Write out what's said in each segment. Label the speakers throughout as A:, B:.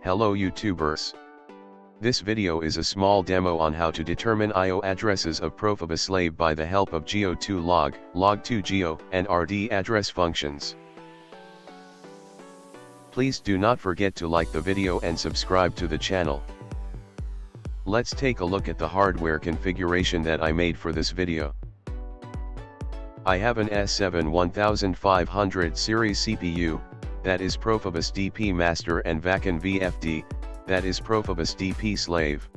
A: Hello YouTubers. This video is a small demo on how to determine I/O addresses of PROFIBUS slave by the help of GEO2LOG, LOG2GEO and RD address functions. Please do not forget to like the video and subscribe to the channel. Let's take a look at the hardware configuration that I made for this video. I have an S7 1500 series CPU, that is PROFIBUS DP master, and VACN VFD, that is PROFIBUS DP slave.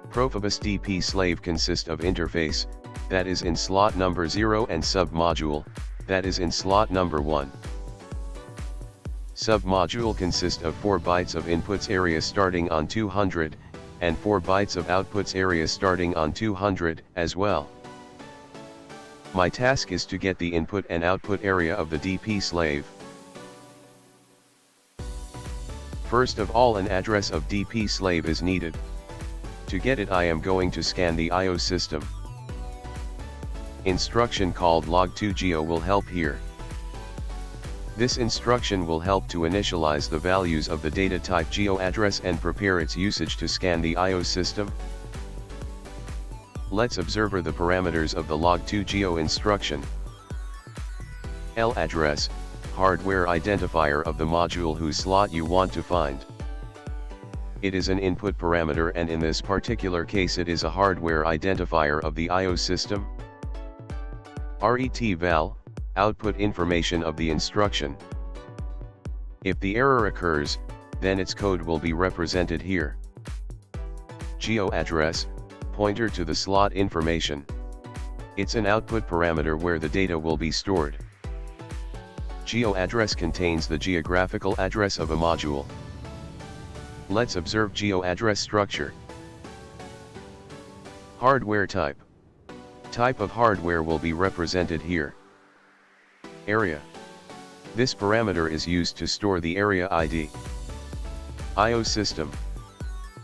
A: PROFIBUS DP slave consists of interface, that is in slot number 0, and submodule, that is in slot number 1. Submodule consists of 4 bytes of inputs area starting on 200, and 4 bytes of outputs area starting on 200 as well. My task is to get the input and output area of the DP slave. First of all, an address of DP slave is needed. To get it, I am going to scan the I/O system. Instruction called LOG2GEO will help here. This instruction will help to initialize the values of the data type GEO address and prepare its usage to scan the I/O system. Let's observe the parameters of the LOG2GEO instruction. L address, hardware identifier of the module whose slot you want to find. It is an input parameter, and in this particular case it is a hardware identifier of the I/O system. RET val, output information of the instruction. If the error occurs, then its code will be represented here. GEO address, pointer to the slot information. It's an output parameter where the data will be stored. GEO address contains the geographical address of a module. Let's observe GEO address structure. Hardware type. Type of hardware will be represented here. Area. This parameter is used to store the area ID. I/O system.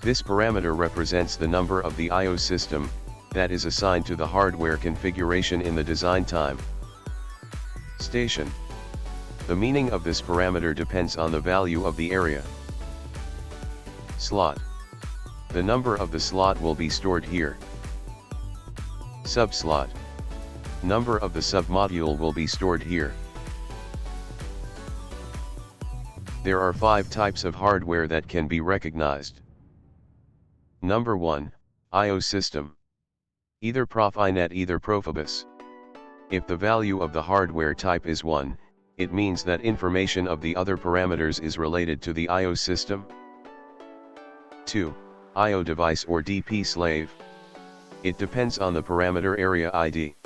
A: This parameter represents the number of the I/O system, that is assigned to the hardware configuration in the design time. Station. The meaning of this parameter depends on the value of the area. Slot. The number of the slot will be stored here. Subslot. Number of the submodule will be stored here. There are 5 types of hardware that can be recognized. Number 1, I/O system. Either Profinet, either PROFIBUS. If the value of the hardware type is 1, it means that information of the other parameters is related to the I/O system. 2, I/O device or DP slave. It depends on the parameter area ID.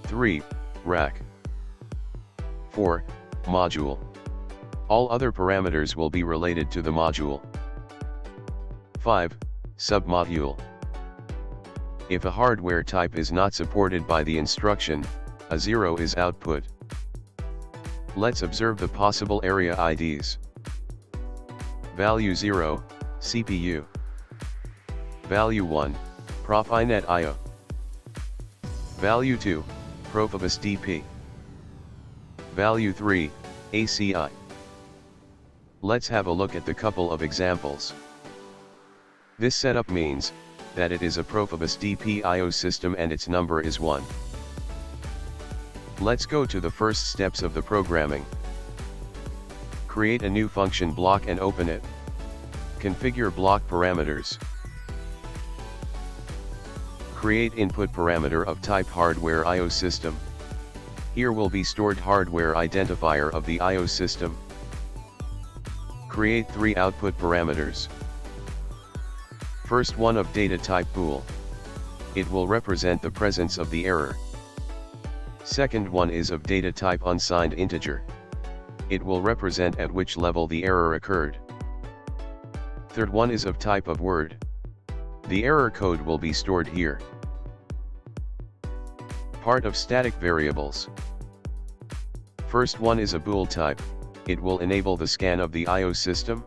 A: 3, rack. 4, module. All other parameters will be related to the module. 5, submodule. If a hardware type is not supported by the instruction, a 0 is output. Let's observe the possible area IDs. Value 0, CPU. Value 1, Profinet I/O. Value 2, PROFIBUS DP. Value 3, ACI. Let's have a look at the couple of examples. This setup means that it is a PROFIBUS DP I/O system and its number is 1. Let's go to the first steps of the programming. Create a new function block and open it. Configure block parameters. Create input parameter of type hardware I/O system. Here will be stored hardware identifier of the I/O system. Create 3 output parameters. First one of data type bool. It will represent the presence of the error. Second one is of data type unsigned integer. It will represent at which level the error occurred. Third one is of type of word. The error code will be stored here. Part of static variables. First one is a bool type. It will enable the scan of the I/O system.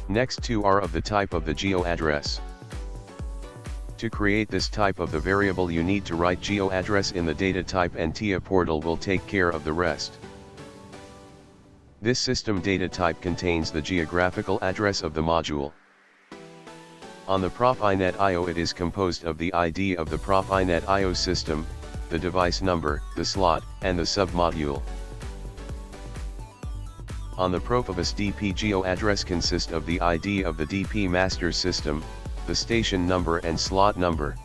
A: Next 2 are of the type of the GEO address. To create this type of the variable, you need to write GEO address in the data type, and TIA portal will take care of the rest. This system data type contains the geographical address of the module. On the PROFINET I/O, it is composed of the ID of the PROFINET I/O system, the device number, the slot, and the submodule. On the PROFIBUS DP GEO address consists of the ID of the DP master system, the station number and slot number.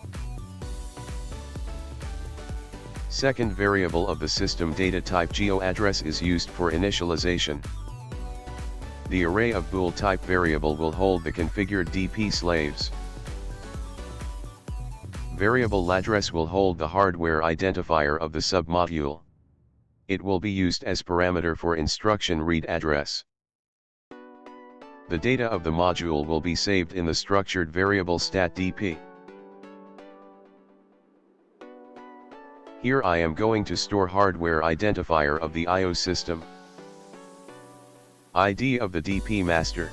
A: Second variable of the system data type GEO address is used for initialization. The array of bool type variable will hold the configured DP slaves. Variable address will hold the hardware identifier of the submodule. It will be used as parameter for instruction read address. The data of the module will be saved in the structured variable statDP. Here I am going to store hardware identifier of the I/O system, ID of the DP master,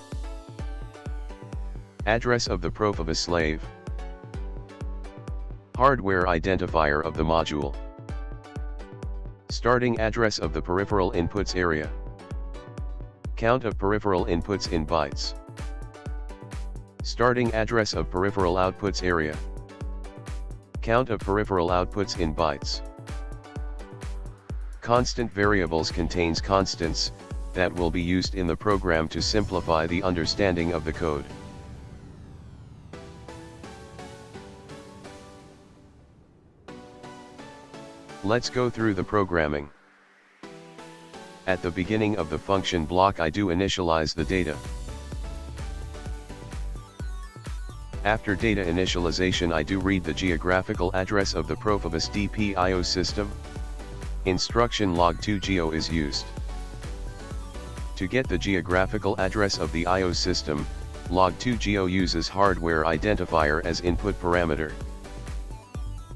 A: address of the PROFIBUS slave, hardware identifier of the module, starting address of the peripheral inputs area, count of peripheral inputs in bytes, starting address of peripheral outputs area, count of peripheral outputs in bytes. Constant variables contains constants that will be used in the program to simplify the understanding of the code. Let's go through the programming. At the beginning of the function block, I do initialize the data. After data initialization, I do read the geographical address of the PROFIBUS DP I/O system. Instruction LOG2GEO is used. To get the geographical address of the I/O system, LOG2GEO uses hardware identifier as input parameter.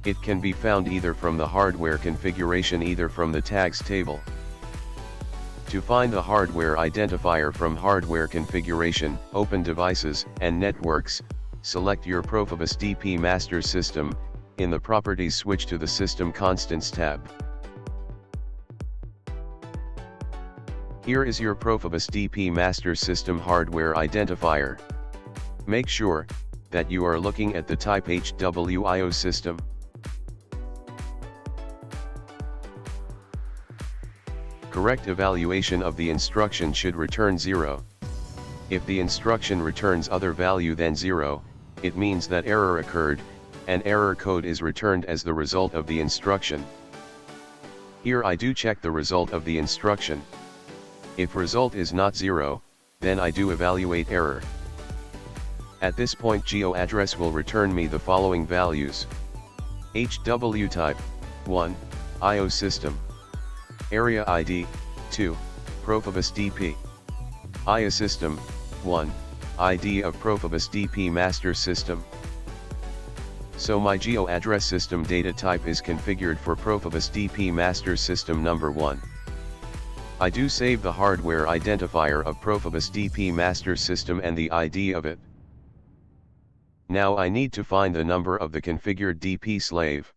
A: It can be found either from the hardware configuration, either from the tags table. To find the hardware identifier from hardware configuration, open Devices and Networks, select your PROFIBUS DP master system. In the Properties, switch to the System Constants tab. Here is your PROFIBUS DP master system hardware identifier. Make sure that you are looking at the type HWIO system. Correct evaluation of the instruction should return 0. If the instruction returns other value than 0, it means that error occurred, and error code is returned as the result of the instruction. Here I do check the result of the instruction. If result is not 0, then I do evaluate error. At this point, GEO address will return me the following values. HW type, 1, I/O system. Area ID, 2, PROFIBUS DP. I/O system, 1, ID of PROFIBUS DP master system. So my GEO address system data type is configured for PROFIBUS DP master system number 1. I do save the hardware identifier of PROFIBUS DP master system and the ID of it. Now I need to find the number of the configured DP slave.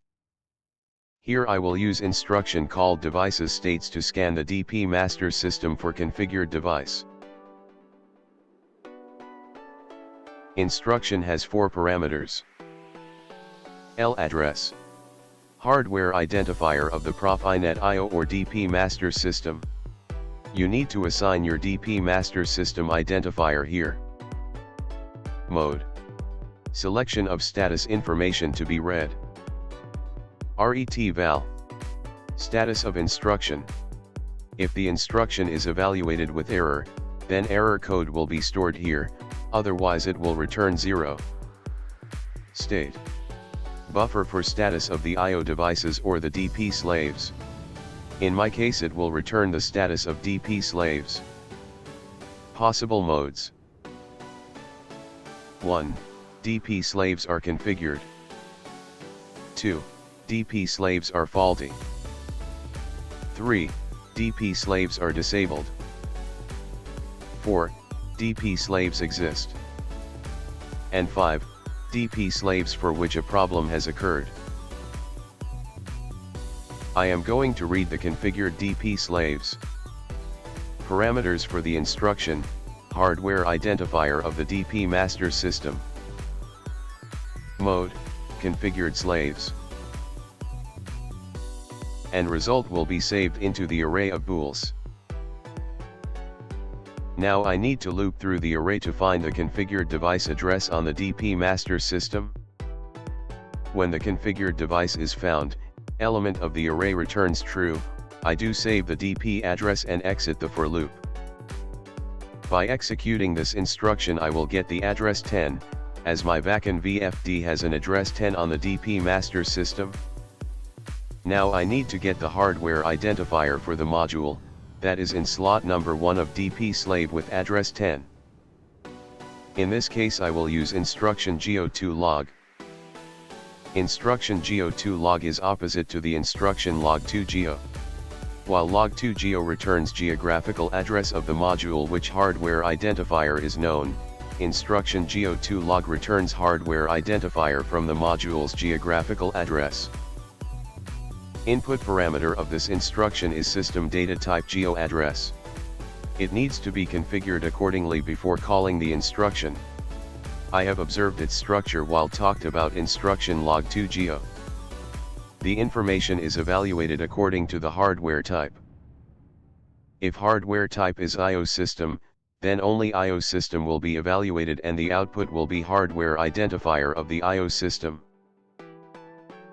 A: Here I will use instruction called DeviceStates to scan the DP master system for configured device. Instruction has 4 parameters. L address, hardware identifier of the PROFINET I/O or DP master system. You need to assign your DP master system identifier here. Mode, selection of status information to be read. RET val, status of instruction. If the instruction is evaluated with error, then error code will be stored here, otherwise it will return 0. State, buffer for status of the I/O devices or the DP slaves. In my case it will return the status of DP slaves. Possible modes. 1. DP slaves are configured. 2. DP slaves are faulty. 3. DP slaves are disabled. 4. DP slaves exist. And 5. DP slaves for which a problem has occurred. I am going to read the configured DP slaves. Parameters for the instruction, hardware identifier of the DP master system. Mode, configured slaves. And result will be saved into the array of bools. Now I need to loop through the array to find the configured device address on the DP master system. When the configured device is found, element of the array returns true. I do save the DP address and exit the for loop. By executing this instruction I will get the address 10, as my backend VFD has an address 10 on the DP master system. Now I need to get the hardware identifier for the module, that is in slot number 1 of DP slave with address 10. In this case I will use instruction GEO2LOG. Instruction GEO2LOG is opposite to the instruction LOG2GEO. While LOG2GEO returns geographical address of the module which hardware identifier is known, instruction GEO2LOG returns hardware identifier from the module's geographical address. Input parameter of this instruction is system data type GEOADDR. It needs to be configured accordingly before calling the instruction. I have observed its structure while talked about instruction LOG2GEO. The information is evaluated according to the hardware type. If hardware type is IO system, then only IO system will be evaluated and the output will be hardware identifier of the IO system.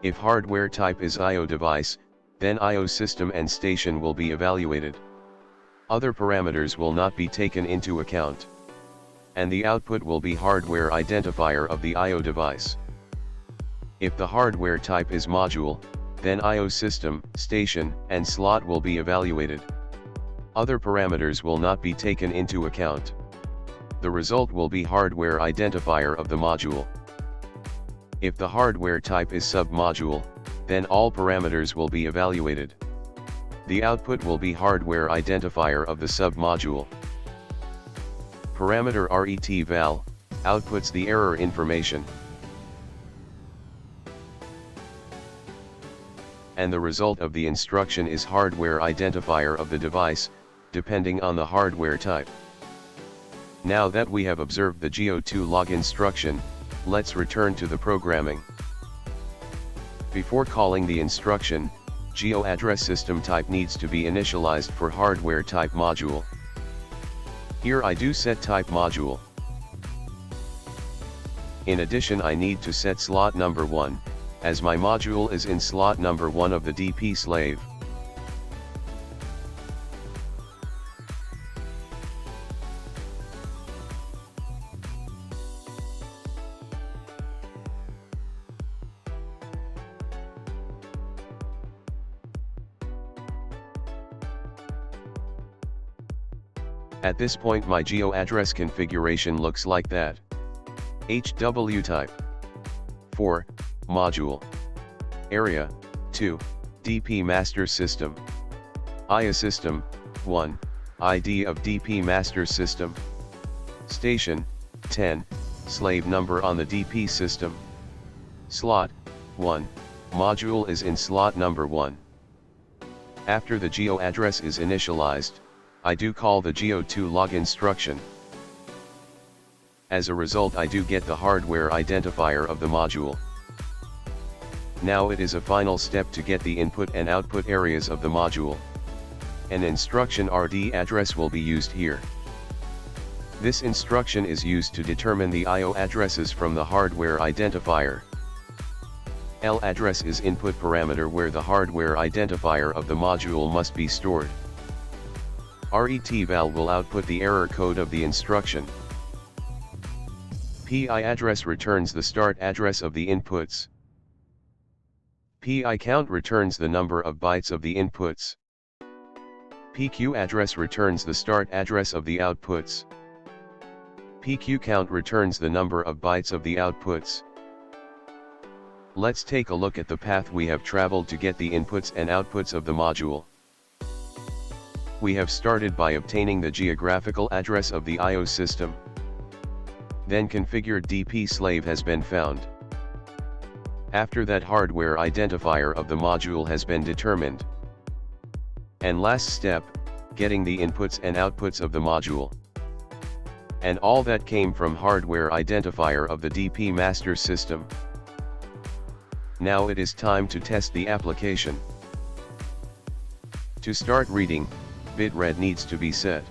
A: If hardware type is IO device, then IO system and station will be evaluated. Other parameters will not be taken into account. And the output will be hardware identifier of the IO device. If the hardware type is module, then IO system, station, and slot will be evaluated. Other parameters will not be taken into account. The result will be hardware identifier of the module. If the hardware type is sub-module, then all parameters will be evaluated. The output will be hardware identifier of the sub-module. Parameter RET_val outputs the error information. And the result of the instruction is hardware identifier of the device, depending on the hardware type. Now that we have observed the GEO2LOG instruction, let's return to the programming. Before calling the instruction, GEOADDR system type needs to be initialized for hardware type module. Here I do set type module. In addition I need to set slot number 1, as my module is in slot number 1 of the DP slave. At this point my GEOADDR configuration looks like that. HW type 4, module. Area 2, DP master system. IA system 1, ID of DP master system. Station 10, slave number on the DP system. Slot 1, module is in slot number 1. After the GEOADDR is initialized, I do call the GEO2LOG instruction. As a result I do get the hardware identifier of the module. Now it is a final step to get the input and output areas of the module. An instruction RD address will be used here. This instruction is used to determine the IO addresses from the hardware identifier. L address is input parameter where the hardware identifier of the module must be stored. RET_val will output the error code of the instruction. PI address returns the start address of the inputs. PI count returns the number of bytes of the inputs. PQ address returns the start address of the outputs. PQ count returns the number of bytes of the outputs. Let's take a look at the path we have traveled to get the inputs and outputs of the module. We have started by obtaining the geographical address of the IO system. Then configured DP slave has been found. After that hardware identifier of the module has been determined. And last step, getting the inputs and outputs of the module. And all that came from hardware identifier of the DP master system. Now it is time to test the application. To start reading, bitrate needs to be set.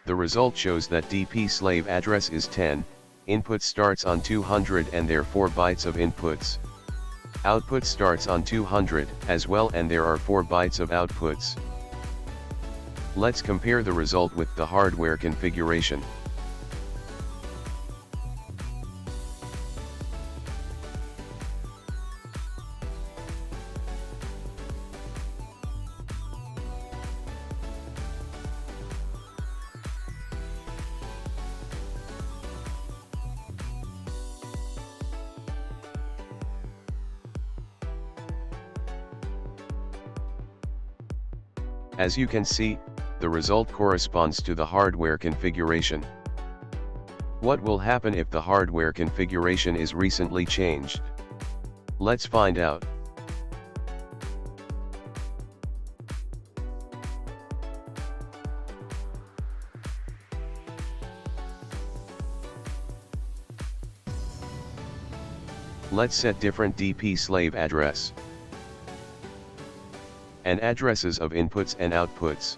A: The result shows that DP slave address is 10, input starts on 200 and there are 4 bytes of inputs. Output starts on 200 as well and there are 4 bytes of outputs. Let's compare the result with the hardware configuration. As you can see, the result corresponds to the hardware configuration. What will happen if the hardware configuration is recently changed? Let's find out. Let's set different DP slave address and addresses of inputs and outputs.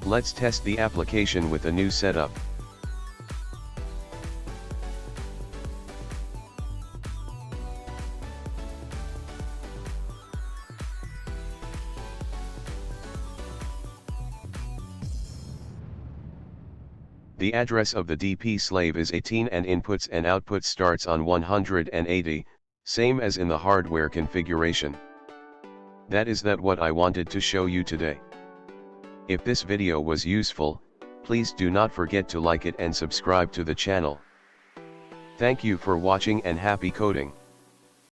A: Let's test the application with a new setup. The address of the DP slave is 18 and inputs and outputs starts on 180, same as in the hardware configuration. That is what I wanted to show you today. If this video was useful, please do not forget to like it and subscribe to the channel. Thank you for watching and happy coding.